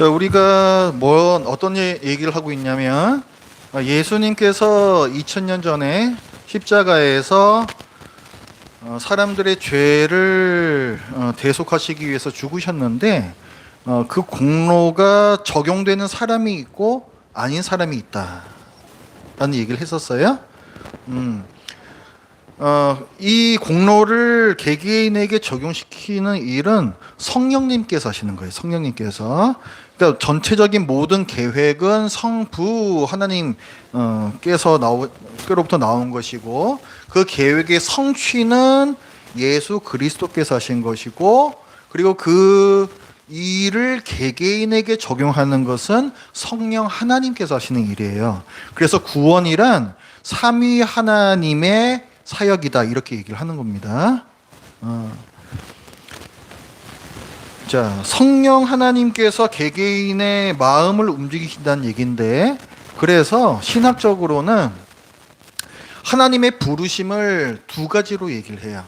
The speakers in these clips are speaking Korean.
자, 우리가 어떤 얘기를 하고 있냐면, 예수님께서 2000년 전에 십자가에서 사람들의 죄를 대속하시기 위해서 죽으셨는데, 그 공로가 적용되는 사람이 있고 아닌 사람이 있다라는 얘기를 했었어요. 이 공로를 개개인에게 적용시키는 일은 성령님께서 하시는 거예요. 성령님께서. 그러니까 전체적인 모든 계획은 성부 하나님께서 께로부터 나온 것이고, 그 계획의 성취는 예수 그리스도께서 하신 것이고, 그리고 그 일을 개개인에게 적용하는 것은 성령 하나님께서 하시는 일이에요. 그래서 구원이란 삼위 하나님의 사역이다, 이렇게 얘기를 하는 겁니다. 자, 성령 하나님께서 개개인의 마음을 움직이신다는 얘기인데, 그래서 신학적으로는 하나님의 부르심을 두 가지로 얘기를 해요.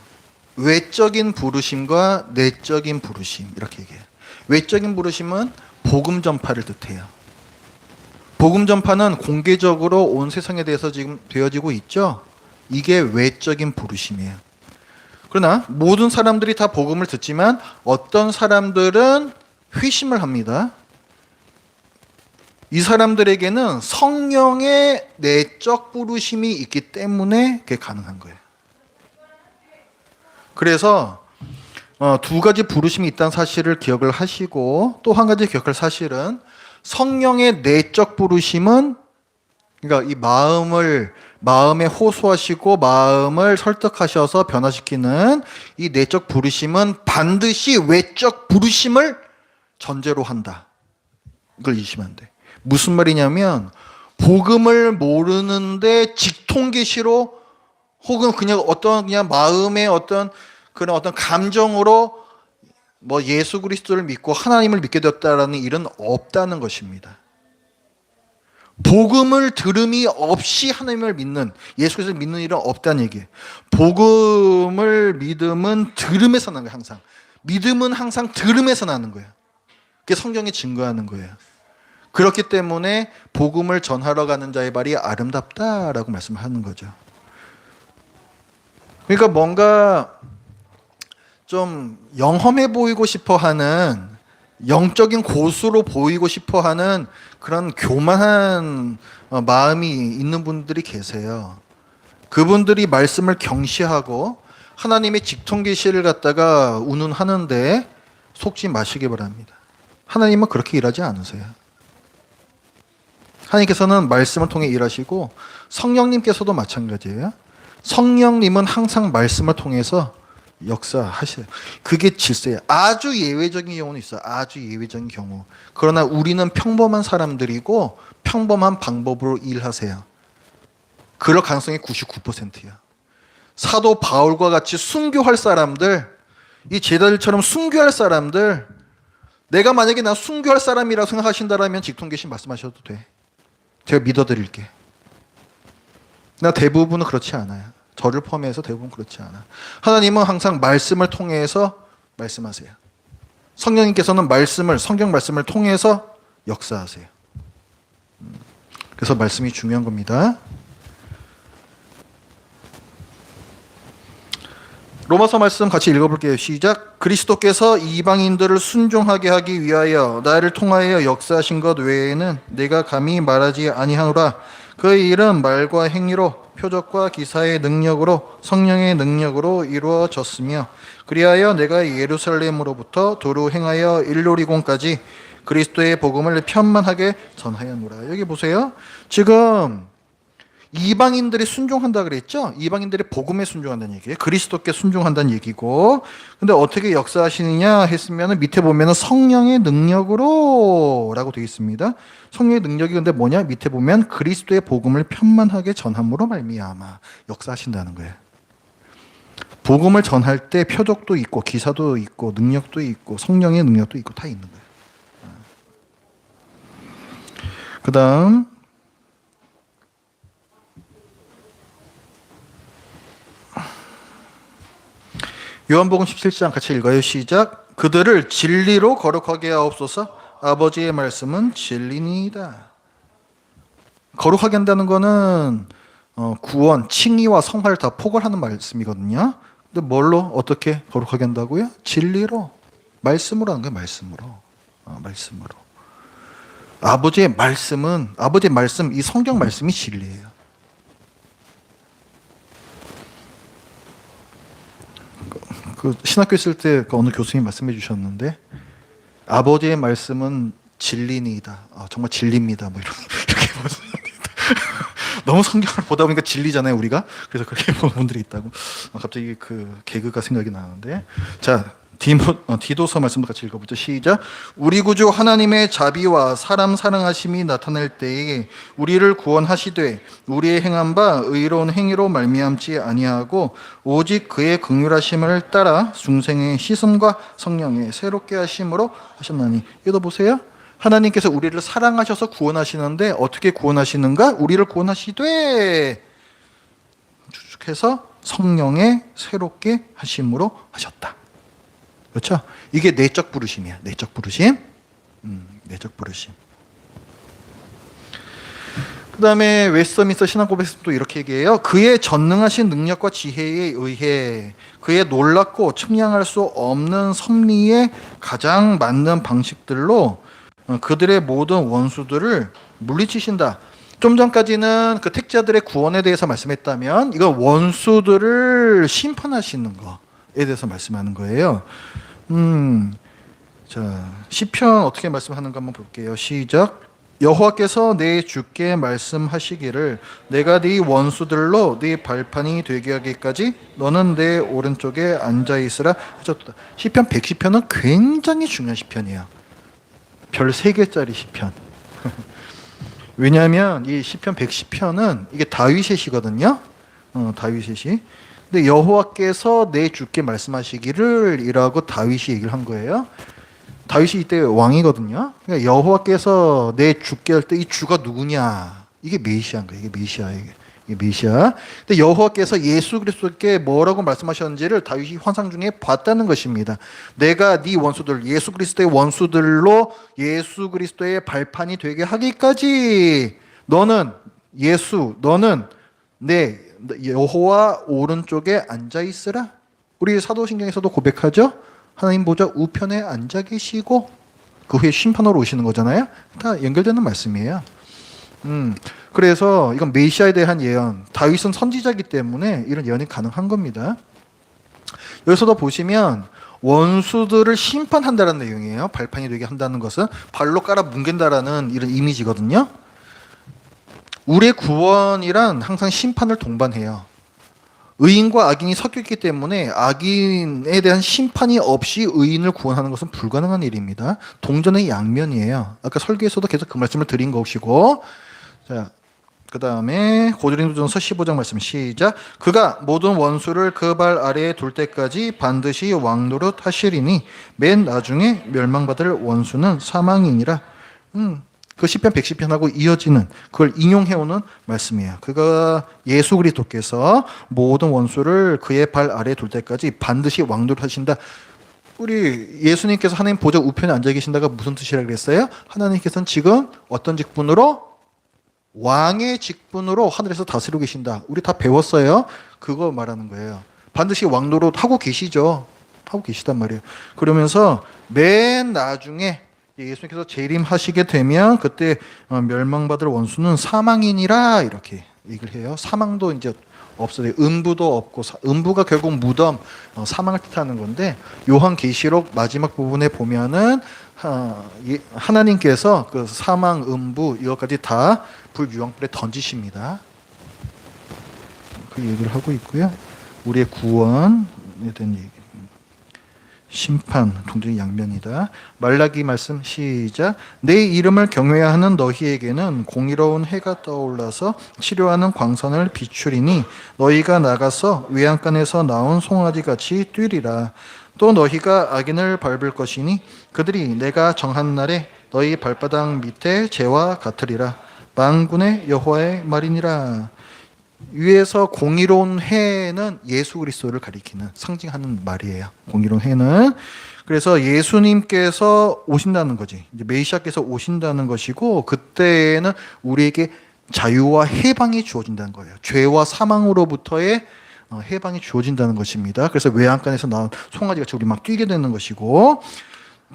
외적인 부르심과 내적인 부르심, 이렇게 얘기해요. 외적인 부르심은 복음 전파를 뜻해요. 복음 전파는 공개적으로 온 세상에 대해서 지금 되어지고 있죠. 이게 외적인 부르심이에요. 그러나 모든 사람들이 다 복음을 듣지만 어떤 사람들은 회심을 합니다. 이 사람들에게는 성령의 내적 부르심이 있기 때문에 그게 가능한 거예요. 그래서 두 가지 부르심이 있다는 사실을 기억을 하시고, 또 한 가지 기억할 사실은 성령의 내적 부르심은, 그러니까 이 마음에 호소하시고 마음을 설득하셔서 변화시키는 이 내적 부르심은 반드시 외적 부르심을 전제로 한다. 이걸 잊으시면 안 돼. 무슨 말이냐면, 복음을 모르는데 직통계시로 혹은 그냥 마음의 그런 감정으로 예수 그리스도를 믿고 하나님을 믿게 되었다라는 일은 없다는 것입니다. 복음을 들음이 없이 하나님을 믿는, 예수 그리스도를 믿는 일은 없다는 얘기예요. 복음을 믿음은 들음에서 나는 거예요. 항상 믿음은 항상 들음에서 나는 거예요. 그게 성경이 증거하는 거예요. 그렇기 때문에 복음을 전하러 가는 자의 발이 아름답다라고 말씀하는 거죠. 그러니까 뭔가 좀 영험해 보이고 싶어하는, 영적인 고수로 보이고 싶어하는 그런 교만한 마음이 있는 분들이 계세요. 그분들이 말씀을 경시하고 하나님의 직통계시를 갖다가 운운하는데 속지 마시기 바랍니다. 하나님은 그렇게 일하지 않으세요. 하나님께서는 말씀을 통해 일하시고, 성령님께서도 마찬가지예요. 성령님은 항상 말씀을 통해서 역사하셔요. 그게 질서예요. 아주 예외적인 경우는 있어요. 아주 예외적인 경우. 그러나 우리는 평범한 사람들이고 평범한 방법으로 일하세요. 그럴 가능성이 99%예요. 사도 바울과 같이 순교할 사람들, 이 제자들처럼 순교할 사람들, 내가 만약에 나 순교할 사람이라고 생각하신다면 직통계시 말씀하셔도 돼. 제가 믿어드릴게. 나 대부분은 그렇지 않아요. 저를 포함해서 대부분 그렇지 않아. 하나님은 항상 말씀을 통해서 말씀하세요. 성령님께서는 성경 말씀을 통해서 역사하세요. 그래서 말씀이 중요한 겁니다. 로마서 말씀 같이 읽어볼게요. 시작. 그리스도께서 이방인들을 순종하게 하기 위하여 나를 통하여 역사하신 것 외에는 내가 감히 말하지 아니하노라. 그의 일은 말과 행위로, 표적과 기사의 능력으로, 성령의 능력으로 이루어졌으며, 그리하여 내가 예루살렘으로부터 도로 행하여 일놀이공까지 그리스도의 복음을 편만하게 전하였노라. 여기 보세요. 지금 이방인들이 순종한다 그랬죠? 이방인들이 복음에 순종한다는 얘기예요. 그리스도께 순종한다는 얘기고. 근데 어떻게 역사하시느냐 했으면 밑에 보면 성령의 능력으로 라고 되어 있습니다. 성령의 능력이 근데 뭐냐? 밑에 보면 그리스도의 복음을 편만하게 전함으로 말미암아 역사하신다는 거예요. 복음을 전할 때 표적도 있고 기사도 있고 능력도 있고 성령의 능력도 있고 다 있는 거예요. 그 다음 요한복음 17장 같이 읽어요. 시작. 그들을 진리로 거룩하게 하옵소서. 아버지의 말씀은 진리니이다. 거룩하게 한다는 거는 구원, 칭의와 성화를 다 포괄하는 말씀이거든요. 근데 뭘로 어떻게 거룩하게 한다고요? 진리로, 말씀으로 하는 거예요. 말씀으로. 말씀으로. 아버지의 말씀, 이 성경 말씀이 진리예요. 그 신학교 있을 때 어느 교수님이 말씀해 주셨는데, 아버지의 말씀은 진리니이다. 정말 진리입니다. 뭐 이렇게 너무 성경을 보다 보니까 진리잖아요, 우리가. 그래서 그렇게 보는 분들이 있다고. 갑자기 그 개그가 생각이 나는데, 자, 디도서 말씀도 같이 읽어보죠. 시작. 우리 구주 하나님의 자비와 사람 사랑하심이 나타날 때에 우리를 구원하시되 우리의 행한 바 의로운 행위로 말미암지 아니하고 오직 그의 긍휼하심을 따라 중생의 씻음과 성령의 새롭게 하심으로 하셨나니. 읽어보세요. 하나님께서 우리를 사랑하셔서 구원하시는데 어떻게 구원하시는가? 우리를 구원하시되 해서 성령의 새롭게 하심으로 하셨다. 그렇죠? 이게 내적 부르심이야. 내적 부르심. 내적 부르심. 그 다음에 웨스트민스터 신앙고백에서도 이렇게 얘기해요. 그의 전능하신 능력과 지혜에 의해 그의 놀랍고 측량할 수 없는 섭리에 가장 맞는 방식들로 그들의 모든 원수들을 물리치신다. 좀 전까지는 그 택자들의 구원에 대해서 말씀했다면 이건 원수들을 심판하시는 거에 대해서 말씀하는 거예요. 자, 시편 어떻게 말씀하는가 한번 볼게요. 시작. 여호와께서 내 주께 말씀하시기를 내가 네 원수들로 네 발판이 되게 하기까지 너는 내 오른쪽에 앉아 있으라 하셨다. 시편 110편은 굉장히 중요한 시편이에요. 별 3개짜리 시편. 왜냐하면 이 시편 110편은 이게 다윗의 시거든요. 다윗의 시. 근데 여호와께서 내 주께 말씀하시기를 이라고 다윗이 얘기를 한 거예요. 다윗이 이때 왕이거든요. 그러니까 여호와께서 내 주께 할 때 이 주가 누구냐? 이게 메시아인 거예요. 이게 메시아. 근데 여호와께서 예수 그리스도께 뭐라고 말씀하셨는지를 다윗이 환상 중에 봤다는 것입니다. 내가 네 원수들, 예수 그리스도의 원수들로 예수 그리스도의 발판이 되게 하기까지 너는 내 여호와 오른쪽에 앉아 있으라. 우리 사도신경에서도 고백하죠. 하나님 보좌 우편에 앉아 계시고 그 후에 심판하러 오시는 거잖아요. 다 연결되는 말씀이에요. 그래서 이건 메시아에 대한 예언. 다윗은 선지자이기 때문에 이런 예언이 가능한 겁니다. 여기서도 보시면 원수들을 심판한다는 내용이에요. 발판이 되게 한다는 것은 발로 깔아 뭉갠다라는 이런 이미지거든요. 우리의 구원이란 항상 심판을 동반해요. 의인과 악인이 섞여 있기 때문에 악인에 대한 심판이 없이 의인을 구원하는 것은 불가능한 일입니다. 동전의 양면이에요. 아까 설교에서도 계속 그 말씀을 드린 것이고, 자, 그 다음에 고린도전서 15장 말씀 시작. 그가 모든 원수를 그 발 아래에 둘 때까지 반드시 왕노릇 하시리니 맨 나중에 멸망받을 원수는 사망이니라. 그 시편 110편하고 이어지는 그걸 인용해오는 말씀이에요. 그가 예수 그리스도께서 모든 원수를 그의 발 아래에 둘 때까지 반드시 왕노릇하신다. 우리 예수님께서 하나님 보좌 우편에 앉아 계신다가 무슨 뜻이라고 그랬어요? 하나님께서는 지금 어떤 직분으로? 왕의 직분으로 하늘에서 다스리고 계신다. 우리 다 배웠어요. 그거 말하는 거예요. 반드시 왕노릇 하고 계시죠. 하고 계시단 말이에요. 그러면서 맨 나중에 예수님께서 재림하시게 되면 그때 멸망받을 원수는 사망이니라 이렇게 얘기를 해요. 사망도 이제 없어요. 음부도 없고 음부가 결국 무덤, 사망을 뜻하는 건데 요한계시록 마지막 부분에 보면은 하나님께서 그 사망, 음부 이것까지 다 불유황불에 던지십니다. 그 얘기를 하고 있고요. 우리의 구원에 대한 얘기. 심판, 동전의 양면이다. 말라기 말씀 시작. 내 이름을 경외하는 너희에게는 공의로운 해가 떠올라서 치료하는 광선을 비추리니 너희가 나가서 외양간에서 나온 송아지같이 뛰리라. 또 너희가 악인을 밟을 것이니 그들이 내가 정한 날에 너희 발바닥 밑에 재와 같으리라. 만군의 여호와의 말이니라. 위에서 공의로운 해는 예수 그리스도를 가리키는 상징하는 말이에요. 공의로운 해는 그래서 예수님께서 오신다는 거지. 이제 메시아께서 오신다는 것이고, 그때에는 우리에게 자유와 해방이 주어진다는 거예요. 죄와 사망으로부터의 해방이 주어진다는 것입니다. 그래서 외양간에서 나온 송아지같이 우리 막 뛰게 되는 것이고,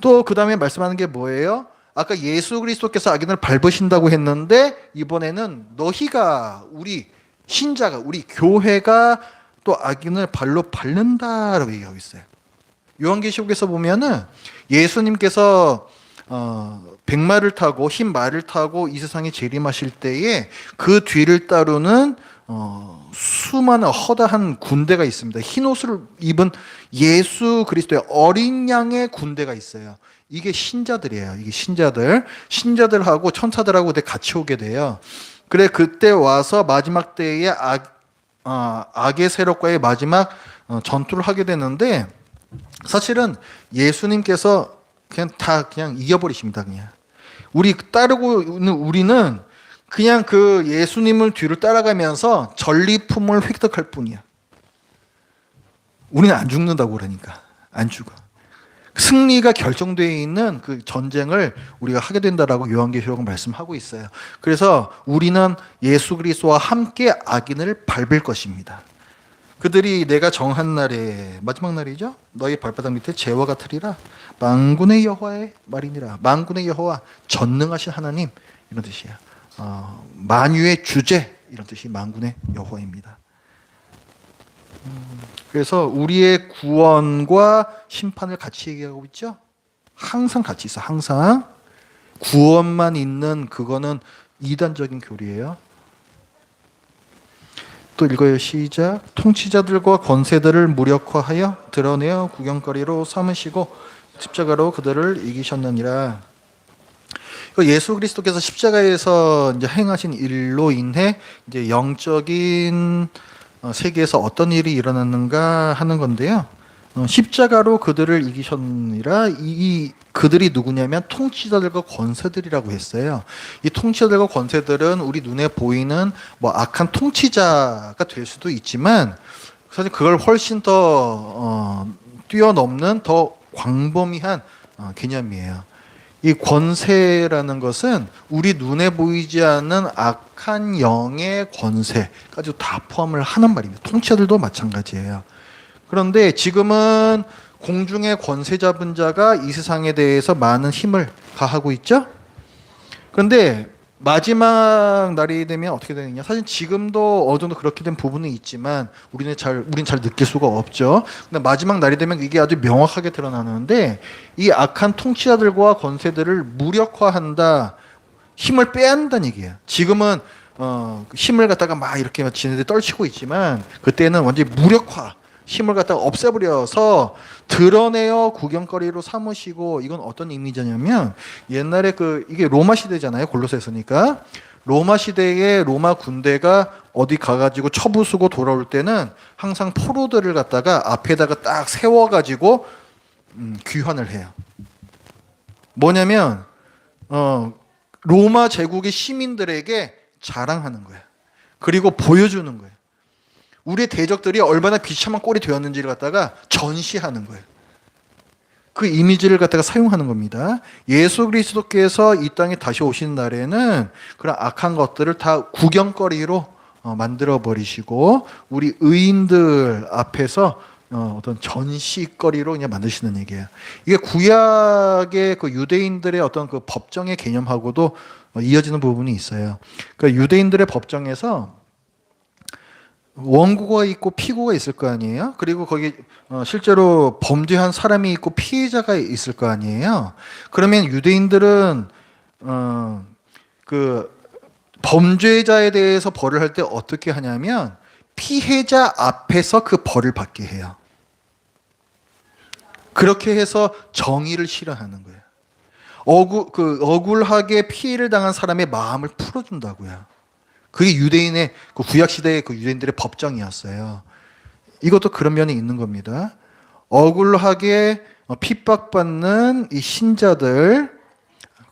또 그 다음에 말씀하는 게 뭐예요? 아까 예수 그리스도께서 악인을 밟으신다고 했는데, 이번에는 너희가, 우리 신자가, 우리 교회가 또 악인을 발로 밟는다라고 얘기하고 있어요. 요한계시록에서 보면은 예수님께서 백마를 타고 흰 말을 타고 이 세상에 재림하실 때에 그 뒤를 따르는 수많은 허다한 군대가 있습니다. 흰 옷을 입은 예수 그리스도의 어린 양의 군대가 있어요. 이게 신자들이에요. 이게 신자들하고 천사들하고 그때 같이 오게 돼요. 그래 그때 와서 마지막 때에 악의 세력과의 마지막 전투를 하게 되는데, 사실은 예수님께서 그냥 이겨버리십니다. 그냥 우리 따르고 있는 우리는 그냥 그 예수님을 뒤로 따라가면서 전리품을 획득할 뿐이야. 우리는 안 죽는다고 그러니까 안 죽어. 승리가 결정되어 있는 그 전쟁을 우리가 하게 된다라고 요한계시록은 말씀하고 있어요. 그래서 우리는 예수 그리스도와 함께 악인을 밟을 것입니다. 그들이 내가 정한 날에, 마지막 날이죠, 너희 발바닥 밑에 재와 같으리라. 만군의 여호와의 말이니라. 만군의 여호와, 전능하신 하나님, 이런 뜻이야. 만유의 주제, 이런 뜻이 만군의 여호와입니다. 그래서 우리의 구원과 심판을 같이 얘기하고 있죠. 항상 같이 있어. 항상 구원만 있는 그거는 이단적인 교리예요. 또 읽어요. 시작. 통치자들과 권세들을 무력화하여 드러내어 구경거리로 삼으시고 십자가로 그들을 이기셨느니라. 예수 그리스도께서 십자가에서 이제 행하신 일로 인해 이제 영적인 세계에서 어떤 일이 일어났는가 하는 건데요. 십자가로 그들을 이기셨느니라. 이 그들이 누구냐면 통치자들과 권세들이라고 했어요. 이 통치자들과 권세들은 우리 눈에 보이는 뭐 악한 통치자가 될 수도 있지만, 사실 그걸 훨씬 더 뛰어넘는 더 광범위한 개념이에요. 이 권세라는 것은 우리 눈에 보이지 않는 악한 영의 권세까지 다 포함을 하는 말입니다. 통치자들도 마찬가지예요. 그런데 지금은 공중의 권세 잡은 자가 이 세상에 대해서 많은 힘을 가하고 있죠. 그런데 마지막 날이 되면 어떻게 되느냐? 사실 지금도 어느 정도 그렇게 된 부분은 있지만 우리는 잘 느낄 수가 없죠. 근데 마지막 날이 되면 이게 아주 명확하게 드러나는데, 이 악한 통치자들과 권세들을 무력화한다, 힘을 빼앗는다는 얘기예요. 지금은 힘을 갖다가 막 이렇게 지네들 떨치고 있지만, 그때는 완전히 무력화, 힘을 갖다가 없애버려서 드러내어 구경거리로 삼으시고. 이건 어떤 이미지냐면, 옛날에 이게 로마 시대잖아요. 골로새서니까. 로마 시대에 로마 군대가 어디 가가지고 처부수고 돌아올 때는 항상 포로들을 갖다가 앞에다가 딱 세워가지고 귀환을 해요. 뭐냐면 로마 제국의 시민들에게 자랑하는 거예요. 그리고 보여주는 거예요. 우리의 대적들이 얼마나 비참한 꼴이 되었는지를 갖다가 전시하는 거예요. 그 이미지를 갖다가 사용하는 겁니다. 예수 그리스도께서 이 땅에 다시 오시는 날에는 그런 악한 것들을 다 구경거리로 만들어 버리시고, 우리 의인들 앞에서 어떤 전시거리로 그냥 만드시는 얘기예요. 이게 구약의 그 유대인들의 어떤 그 법정의 개념하고도 이어지는 부분이 있어요. 그 유대인들의 법정에서 원고가 있고 피고가 있을 거 아니에요? 그리고 거기 실제로 범죄한 사람이 있고 피해자가 있을 거 아니에요? 그러면 유대인들은 그 범죄자에 대해서 벌을 할 때 어떻게 하냐면 피해자 앞에서 그 벌을 받게 해요. 그렇게 해서 정의를 실현하는 거예요. 억울하게 피해를 당한 사람의 마음을 풀어준다고요. 그게 유대인의 그 구약 시대의 그 유대인들의 법정이었어요. 이것도 그런 면이 있는 겁니다. 억울하게 핍박받는 이 신자들,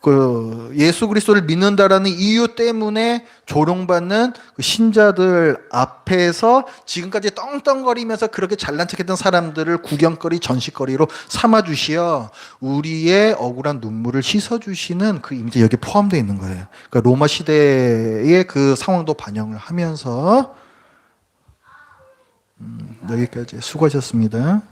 그 예수 그리스도를 믿는다라는 이유 때문에 조롱받는 그 신자들 앞에서 지금까지 떵떵거리면서 그렇게 잘난 척했던 사람들을 구경거리 전시거리로 삼아 주시어 우리의 억울한 눈물을 씻어 주시는 그 이미지 여기 포함되어 있는 거예요. 그러니까 로마 시대의 그 상황도 반영을 하면서 여기까지 수고하셨습니다.